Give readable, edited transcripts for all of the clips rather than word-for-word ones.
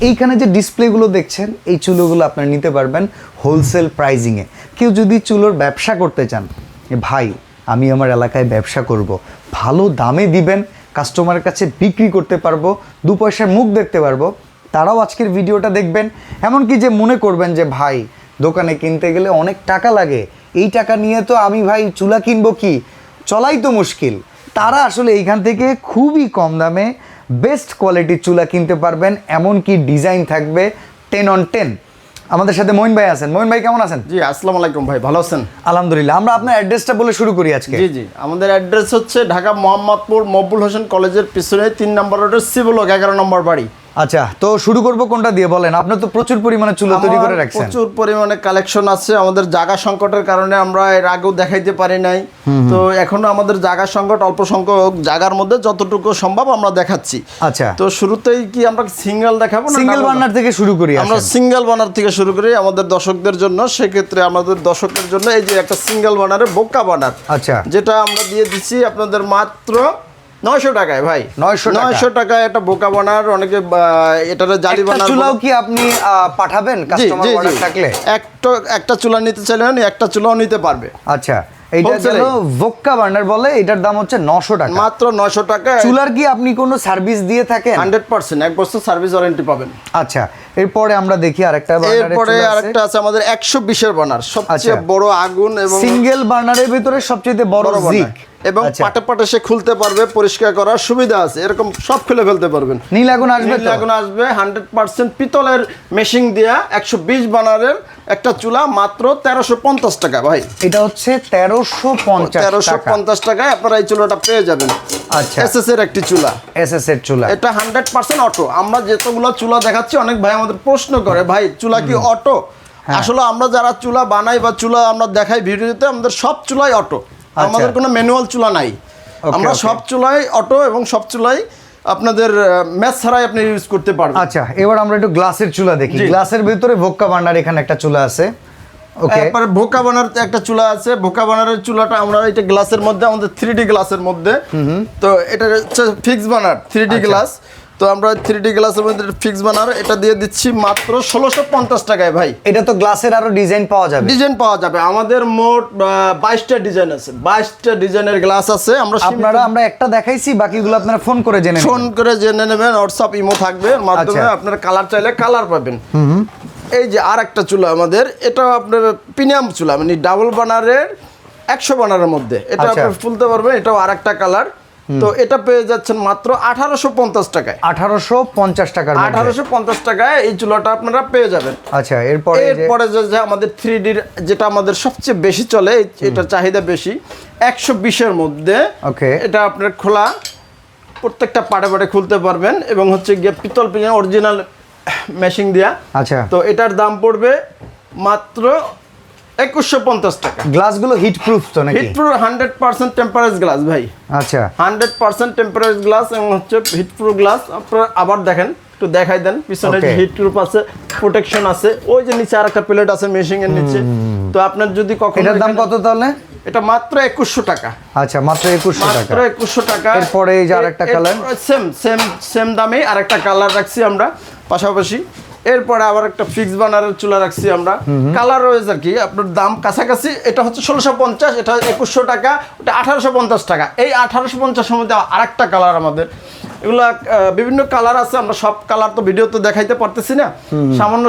এইখানে যে ডিসপ্লেগুলো দেখছেন এই চুলোগুলো আপনারা নিতে পারবেন হোলসেল প্রাইজিংয়ে। কেউ যদি চুলোর ব্যবসা করতে চান, ভাই আমি আমার এলাকায় ব্যবসা করব, ভালো দামে দিবেন, কাস্টমারের কাছে বিক্রি করতে পারবো, দু পয়সার মুখ দেখতে পারবো, তারাও আজকের ভিডিওটা দেখবেন। এমনকি যে মনে করবেন যে ভাই দোকানে কিনতে গেলে অনেক টাকা লাগে, এই টাকা নিয়ে তো আমি ভাই চুলা কিনবো কি, চলাই তো মুশকিল, তারা আসলে এইখান থেকে খুবই কম দামে বেস্ট কোয়ালিটির চুলা কিনতে পারবেন। এমনকি ডিজাইন থাকবে 10 on 10। আমাদের সাথে মঈন ভাই আছেন। মঈন ভাই কেমন আছেন? জি, আসসালামু আলাইকুম ভাই, ভালো আছেন? আলহামদুলিল্লাহ। আমরা আপনার অ্যাড্রেসটা বলে শুরু করি আজকে। জি জি, আমাদের অ্যাড্রেস হচ্ছে ঢাকা মোহাম্মদপুর মকবুল হোসেন কলেজের পিছনে 3 নম্বর রোডের সিভিল 11 নম্বর বাড়ি। আচ্ছা, তো শুরু করব কোনটা দিয়ে বলেন? আপনার তো প্রচুর পরিমাণে চুলা তৈরি করে রাখছেন। প্রচুর পরিমাণে কালেকশন আছে। আমাদের জায়গা সংকটের কারণে আমরা এর আগেও দেখাইতে পারি নাই, তো এখনো আমাদের জায়গা সংকট, অল্প সংখ্যক জায়গার মধ্যে যতটুকু সম্ভব আমরা দেখাচ্ছি। আচ্ছা, তো শুরুতেই কি আমরা সিঙ্গেল দেখাবো না সিঙ্গেল বার্নার থেকে শুরু করি? আমরা সিঙ্গেল বার্নার থেকে শুরু করি আমাদের দর্শকদের জন্য। সেক্ষেত্রে আমাদের দর্শকদের জন্য এই যে একটা সিঙ্গেল বার্নারের বোকা বার্নার, আচ্ছা, যেটা আমরা দিয়ে দিচ্ছি আপনাদের মাত্র 900 টাকায়। ভাই 900 টাকায় একটা বোকা বানার, অনেকে এটার জালি বানার চুলাও কি আপনি পাঠাবেন কাস্টমার অর্ডার থাকলে? একটা চুলা নিতে চাইলেন একটা চুলাও নিতে পারবে। আচ্ছা, এইটা হলো ভোক্কা বার্নার বলে, এটার দাম হচ্ছে 900 টাকা, মাত্র 900 টাকা। চুলার কি আপনি কোনো সার্ভিস দিয়ে থাকেন? 100%, 1 বছর সার্ভিস ওয়ারেন্টি পাবেন। আচ্ছা, এরপরে আমরা দেখি আরেকটা বার্নার। এরপরে আরেকটা আছে আমাদের 120 এর বার্নার, সবচেয়ে বড় আগুন এবং সিঙ্গেল বার্নারের ভিতরে সবচেয়ে বড় জিক, এবং পাটে পাটে সে খুলতে পারবে, পরিষ্কার করার সুবিধা আছে, এরকম সব খুলে ফেলতে পারবেন। নীল আগুন আসবে? নীল আগুন আসবে। 100% পিতলের মেশিং দেয়া 120 বার্নারের একটা চুলা মাত্র 1350 টাকা। ভাই এটা হচ্ছে 1350 টাকায় আপনারা এই চুলাটা পেয়ে যাবেন। আচ্ছা, এসএস এর একটি চুলা, এসএস এর চুলা, এটা 100% অটো। আমরা যতগুলো চুলা দেখাচ্ছি, অনেক ভাই আমাদের প্রশ্ন করে, ভাই চুলা কি অটো? আসলে আমরা যারা চুলা বানাই বা চুলা আমরা দেখাই ভিডিওতে, আমাদের সব চুলাই অটো, আমাদের কোনো ম্যানুয়াল চুলা নাই। আমরা সব চুলাই অটো এবং সব চুলাই আপনাদের ম্যাচ ছাড়াই আপনি ইউজ করতে পারবেন। আচ্ছা, এবার আমরা একটু গ্লাসের চুলা দেখি। গ্লাসের ভিতরে ভোক্কা বার্নার এখানে একটা চুলা আছে। ওকে, এরপরে ভোকা বানার একটা চুলা আছে। ভোকা বানারের চুলাটা আমরা এটা গ্লাসের মধ্যে, আমাদের 3D গ্লাসের মধ্যে, তো এটা হচ্ছে ফিক্স বানার 3D গ্লাস। তো আমরা 3D গ্লাসের মধ্যে ফিক্স বানার এটা দিয়ে দিচ্ছি মাত্র 1650 টাকায়। ভাই এটা তো গ্লাসের আরো ডিজাইন পাওয়া যাবে? ডিজাইন পাওয়া যাবে। আমাদের মোট 22টা ডিজাইন আছে, 22টা ডিজাইনের গ্লাস আছে। আমরা একটা দেখাইছি, বাকিগুলো আপনারা ফোন করে জেনে নেবেন। হোয়াটসঅ্যাপ ইমো থাকবে, এর মাধ্যমে আপনারা কালার চাইলে কালার পাবেন। এই যে আর একটা চুলা আমাদের, এটা আপনার প্রিমিয়াম চুলা, মানে ডাবল বানারের 100 বানারের মধ্যে, এটা আপনি ফুলতে পারবেন। এটাও আর একটা কালার। তো এটা পেয়ে যাচ্ছেন মাত্র 1850 টাকায়। 1850 টাকার মধ্যে, 1850 টাকায় এই চুলাটা আপনারা পেয়ে যাবেন। আচ্ছা, এরপরে যে আমাদের 3D যেটা আমাদের সবচেয়ে বেশি চলে, এটার চাহিদা বেশি, 120 এর মধ্যে। ওকে, এটা আপনার খোলা, প্রত্যেকটা পাটে পাটে খুলতে পারবেন, এবং হচ্ছে গিয়ে পিতল অরিজিনাল মেশিং দেয়া। আচ্ছা, তো এটার দাম পড়বে মাত্র 2150 টাকা। গ্লাসগুলো হিট প্রুফ তো নাকি? হিট প্রুফ 100% টেম্পারেচার গ্লাস ভাই। আচ্ছা, 100% টেম্পারেচার গ্লাস এবং হচ্ছে হিট প্রুফ গ্লাস। আপনারা আবার দেখেন, একটু দেখাই দেন, পিছনে যে হিট প্রুফ আছে, প্রোটেকশন আছে, ওই যে নিচে আরেকটা প্লেট আছে মেশিং এর নিচে। তো আপনার যদি কখনো, এটার দাম কত তাহলে? এটা মাত্র 2100 টাকা। আচ্ছা, মাত্র 2100 টাকা। মাত্র 2100 টাকা। এরপরে এই যে আরেকটা কালার, সেম দামে আরেকটা কালার রাখছি আমরা পাশাপাশি। এরপরে আবার একটা ফিক্স বানারের চুলা রাখছি আমরা। কালার রয়েছে আর কি, আপনার দাম কাছাকাছি। এটা হচ্ছে 1650, এটা 2100 টাকা, ওটা 1850 টাকা। এই 1850 মধ্যে আরেকটা কালার আমাদের, এগুলা বিভিন্ন কালার আছে। আমরা সব কালার তো ভিডিও তো দেখাইতে পারতেছি না, সামান্য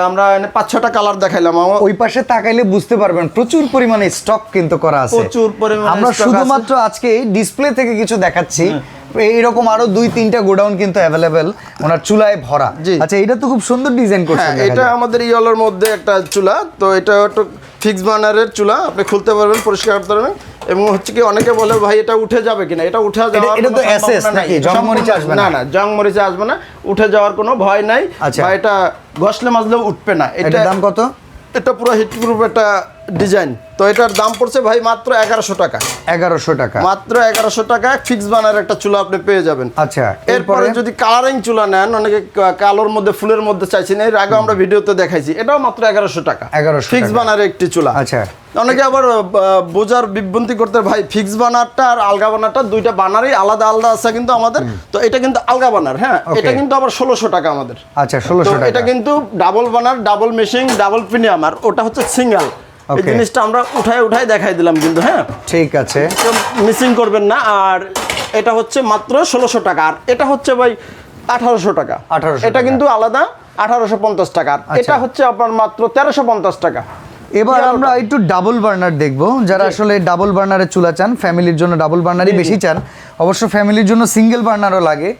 আমরা 5-6টা কালার দেখাইলাম। ওই পাশে তাকাইলে বুঝতে পারবেন প্রচুর পরিমাণে স্টক কিন্তু করা আছে, প্রচুর পরিমাণে। আমরা শুধুমাত্র আজকে ডিসপ্লে থেকে কিছু দেখাচ্ছি, এইরকম আরো 2-3টা গোডাউন কিন্তু অ্যাভেলেবেল ওনার চুলায় ভরা। আচ্ছা, এটা তো খুব সুন্দর ডিজাইন করছেন। এটা আমাদের ইয়েলোর মধ্যে একটা চুলা। তো এটা একটা ফিক্স বার্নারের চুলা, আপনি খুলতে পারবেন, পরিষ্কার করতে পারবেন। এবং হচ্ছে কি, অনেকে বলে ভাই এটা উঠে যাবে কিনা, এটা উঠে যাওয়ার এটা তো এসএস নাকি, জং মরিচা আসবে না? না, জং মরিচা আসবে না, উঠে যাওয়ার কোনো ভয় নাই। বা এটা ঘষলে মাজলেও উঠবে না। এটার দাম কত? এটা পুরো হিটপ্রুফ একটা ডিজাইন। তো এটার দাম পড়ছে ভাই মাত্র 1100 টাকা। 1100 টাকা, মাত্র 1100 টাকা ফিক্স বানার একটা চুলা আপনি পেয়ে যাবেন। আচ্ছা। এরপরে যদি কালারিং চুলা নেন, অনেকে কালোর মধ্যে ফুলের মধ্যে চাইছেন, এর আগে আমরা ভিডিওতে দেখাইছি, এটাও মাত্র 1100 টাকা 1100 ফিক্স বানার একটি চুলা। আচ্ছা। অনেকে আবার বোঝার বিভ্রান্তি করতে, ভাই ফিক্স বানারটা আর আলগা বানারটা দুইটা বানারই আলাদা আলাদা আছে কিন্তু আমাদের। তো এটা কিন্তু আলগা বানার, হ্যাঁ, এটা কিন্তু আবার 1600 টাকা আমাদের। আচ্ছা, 1600 টাকা। এটা কিন্তু ডাবল বানার, ডাবল মেশিং, ডাবল প্রিমিয়াম, আর ওটা হচ্ছে সিঙ্গেল। এই জিনিসটা আমরা উঠায় দেখাই দিলাম কিন্তু, হ্যাঁ, ঠিক আছে, মিসিং করবেন না। আর এটা হচ্ছে মাত্র 1600 টাকা, আর এটা হচ্ছে ভাই 1800 টাকা। 1800 এটা কিন্তু আলাদা 1850 টাকা, আর এটা হচ্ছে আপনার মাত্র 1350 টাকা। এবার আমরা একটু ডাবল বার্নার দেখব, যারা আসলে ডাবল বার্নারের চুলা চান, ফ্যামিলির জন্য ডাবল বার্নারই বেশি চান, অবশ্য ফ্যামিলির জন্য সিঙ্গেল বার্নারও লাগে।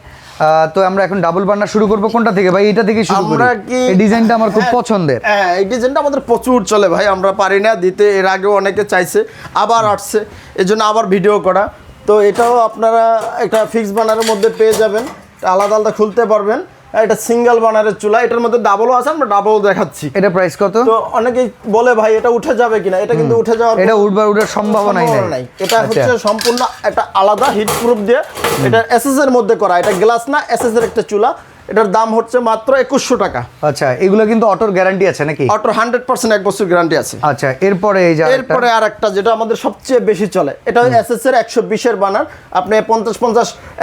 তো আমরা এখন ডাবল বার্নার শুরু করব কোনটা থেকে ভাই? এটা থেকে শুরু করি, এই ডিজাইনটা আমার খুব পছন্দের। হ্যাঁ, এই ডিজাইনটা আমাদের প্রচুর চলে ভাই, আমরা পারি না দিতে, এর আগেও অনেকে চাইছে, আবার আসছে, এজন্য আবার ভিডিও করা। তো এটাও আপনারা একটা ফিক্স বার্নারের মধ্যে পেয়ে যাবেন, আলাদা আলাদা খুলতে পারবেন। এটা সিঙ্গেল বার্নারের চুলা, এটার মধ্যে ডাবলও আছে, আমরা ডাবল দেখাচ্ছি। এটা প্রাইস কত? তো অনেকেই বলে ভাই এটা উঠে যাবে কিনা, এটা কিন্তু উঠে যাওয়ার, এটা উঠার সম্ভাবনাই নাই। এটা হচ্ছে সম্পূর্ণ একটা আলাদা হিট প্রুফ দিয়ে, এটা এসএস এর মধ্যে করা, এটা গ্লাস না, এসএস এর একটা চুলা। এটার দাম হচ্ছে মাত্র 2100 টাকা। আচ্ছা, এগুলো কিন্তু অটোর গ্যারান্টি আছে নাকি? অটোর 100% 1 বছর গ্যারান্টি আছে। আচ্ছা, এরপরে এই যে এরপরে আরেকটা যেটা আমাদের সবচেয়ে বেশি চলে, এটা এসএস এর 120 এর বানার, আপনি 50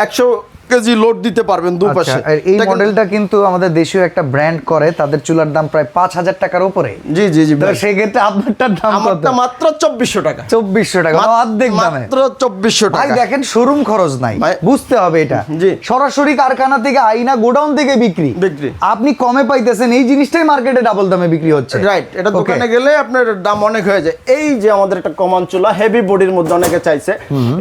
100 কেজি লোড দিতে পারবেন দুপাশে। এই মডেলটা কিন্তু আমাদের দেশীয় একটা ব্র্যান্ড করে, তাদের চুলার দাম প্রায় 5000 টাকার উপরে। জি জি জি, তো সেই ক্ষেত্রে আপনারটার দাম কত? আমারটা মাত্র 2400 টাকা। 2400 টাকা, অর্ধেক দামে, মাত্র 2400 টাকা। ভাই দেখেন, শোরুম খরচ নাই, বুঝতে হবে এটা। জি, সরাসরি কারখানা থেকে আইনা গোডাউন থেকে বিক্রি, আপনি কমে পাইতেছেন, এই জিনিসটাই মার্কেটে ডাবল দামে বিক্রি হচ্ছে। রাইট, এটা দোকানে গেলে আপনার দাম অনেক হয়ে যায়। এই যে আমাদের একটা কমন চুলা, হেভি বডির মধ্যে অনেকে চাইছে,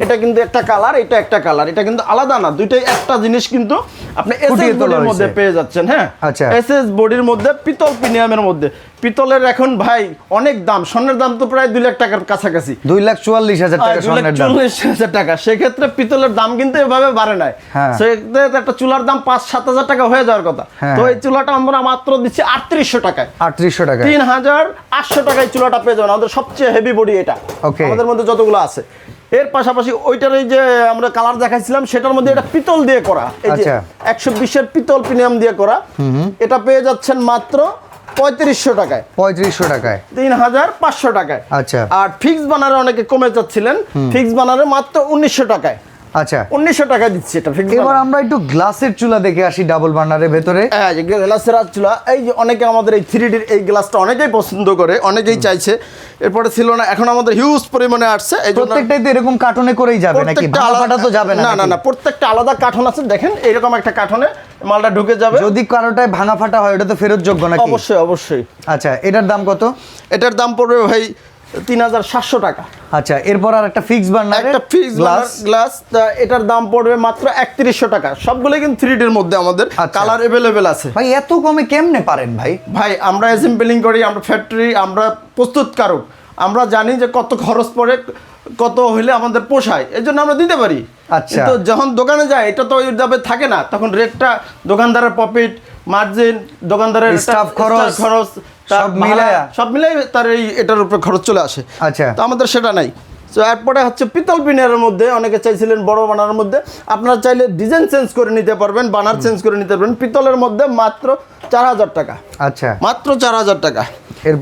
এটা কিন্তু একটা কালার, এটা একটা কালার, এটা কিন্তু আলাদা না, দুইটাই একটা জিনিস, কিন্তু আপনি এসএস বডির মধ্যে পেয়ে যাচ্ছেন। হ্যাঁ, আচ্ছা, এসএস বডির মধ্যে পিতল প্রিমিয়ামের মধ্যে। পিতলের এখন ভাই অনেক দাম, স্বর্ণের দাম তো প্রায় 2 লাখ টাকার কাছাকাছি, 2,44,000 টাকা স্বর্ণের দাম, 2,40,000 টাকা। সেক্ষেত্রে পিতলের দাম কিন্তু এভাবে বাড়ে নাই। সেক্ষেত্রে একটা চুলার দাম 5-7 টাকা হয়ে যাওয়ার কথা। তো এই চুলাটা আমরা মাত্র দিচ্ছি 3800 টাকায়। 3800 টাকা, 3800 টাকায় চুলাটা পেয়ে যাবেন। আমাদের সবচেয়ে হেভি বডি এটা, আমাদের মধ্যে যতগুলো আছে। এর পাশাপাশি ওইটার এই যে আমরা কালার দেখাইছিলাম, সেটার মধ্যে এটা পিতল দিয়ে করা, এই যে 120 এর পিতল প্রিমিয়াম দিয়ে করা, এটা পেয়ে যাচ্ছেন মাত্র 3500 টাকায়। 3500 টাকায়, 3500 টাকায়। আচ্ছা, আর ফিক্স বানারে অনেকে কমে যাচ্ছিলেন, ফিক্স বানারে মাত্র 1900 টাকায়। আচ্ছা, 1900 টাকা দিচ্ছি এটা ফিক্স। এবার আমরা একটু গ্লাসের চুলা দেখে আসি ডাবল বার্নারের ভেতরে। হ্যাঁ, যে গ্লাসের চুলা, এই যে অনেকে আমাদের এই 3D এই গ্লাসটা অনেকেই পছন্দ করে, অনেকেই চাইছে। এরপরে ছিল না, এখন আমাদের হিউজ পরিমাণে আসছে। এই প্রত্যেকটাই তো এরকম কার্টনে করেই যাবে নাকি? ভাঙাফাটা তো যাবে না? না না না, প্রত্যেকটা আলাদা কার্টন আছে। দেখেন এরকম একটা কার্টনে মালটা ঢুকে যাবে। যদি কারোটায় ভাঙাফাটা হয়, ওটা তো ফেরত যোগ্য নাকি? অবশ্যই অবশ্যই। আচ্ছা, এটার দাম কত? এটার দাম পড়বে ভাই 3700 টাকা। আচ্ছা, এরপর আর একটা ফিক্স বার্নার, একটা ফিক্স গ্লাস, এটার দাম পড়বে মাত্র 3100 টাকা। সবগুলো কিন্তু 3D এর মধ্যে আমাদের কালার अवेलेबल আছে। ভাই এত কমে কেমনে পারেন ভাই? ভাই আমরা অ্যাসেম্বলিং করি, আমরা ফ্যাক্টরি, আমরা প্রস্তুতকারক, আমরা জানি যে কত খরচ পড়ে, কত হইলে আমাদের পোষায়, এজন্য আমরা দিতে পারি। আচ্ছা, তো যখন দোকানে যায়, এটা তো ওইভাবে থাকে না, তখন রেটটা দোকানদারের প্রফিট মার্জিন, দোকানদারের স্টাফ খরচ সব মিলাই তার এই এটার উপরে খরচ চলে আসে। আচ্ছা, তো আমাদের সেটা নাই। তো এরপরে হচ্ছে পিতল পিনিয়ারের মধ্যে অনেকে চাইছিলেন বড় বানানোর মধ্যে, আপনারা চাইলে ডিজাইন চেঞ্জ করে নিতে পারবেন, বানার চেঞ্জ করে নিতে পারবেন। পিতলের মধ্যে মাত্র 4000 টাকা। আচ্ছা, মাত্র 4000 টাকা।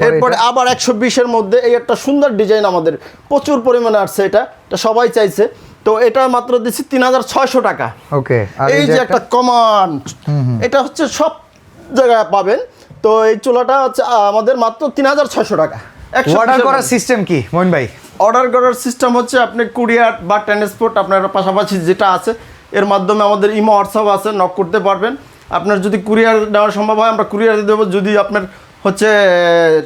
এরপরে আবার 120 এর মধ্যে এই একটা সুন্দর ডিজাইন আমাদের প্রচুর পরিমাণে আসছে, এটা সবাই চাইছে। তো এটা মাত্র দিচ্ছি 3600 টাকা। ওকে, এই যে একটা কমান, এটা হচ্ছে সব জায়গায় পাবেন। তো এই চুলাটা হচ্ছে আমাদের মাত্র 3600 টাকা। অর্ডার করার সিস্টেম কি মইন ভাই? অর্ডার করার সিস্টেম হচ্ছে আপনি কুরিয়ার বা ট্রান্সপোর্ট, আপনার পাশাপাশি যেটা আছে এর মাধ্যমে আমাদের ইমো হোয়াটসঅ্যাপ আছে, নক করতে পারবেন। আপনার যদি কুরিয়ার দেওয়া সম্ভব হয়, আমরা কুরিয়ার দেবো। যদি আপনার হচ্ছে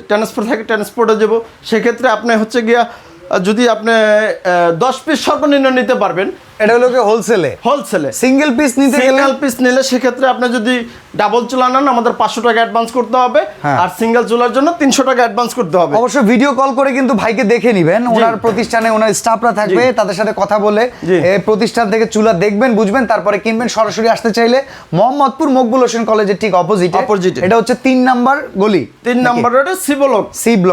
ট্রান্সপোর্ট থাকে, ট্রান্সপোর্টে দেবো। সেক্ষেত্রে আপনি হচ্ছে গিয়া, যদি আপনি 10 পিস সর্বনিম্ন নিতে পারবেন। এটা হলো কি হোলসেলে? হোলসেলে সিঙ্গেল পিস নিতে গেলে, সিঙ্গেল পিস নিলে সেক্ষেত্রে আপনি যদি ডাবল চুলা নেন, আমাদের 500 টাকা অ্যাডভান্স করতে হবে, আর সিঙ্গেল চুলার জন্য 300 টাকা অ্যাডভান্স করতে হবে। অবশ্য ভিডিও কল করে কিন্তু ভাইকে দেখে নেবেন, ওনার প্রতিষ্ঠানে ওনার স্টাফরা থাকবে, তাদের সাথে কথা বলে এই প্রতিষ্ঠান থেকে চুলা দেখবেন, বুঝবেন, তারপরে কিনবেন। সরাসরি আসতে চাইলে মোহাম্মদপুর মকবুল হোসেন কলেজের ঠিক অপোজিটে, এটা হচ্ছে 3 নাম্বার গলি, 3 নাম্বার রোডে সি ব্লক,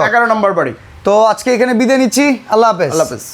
11 নাম্বার বাড়ি। তো আজকে এখানে বিদায় নিচ্ছি, আল্লাহ হাফেজ। আল্লাহ হাফেজ।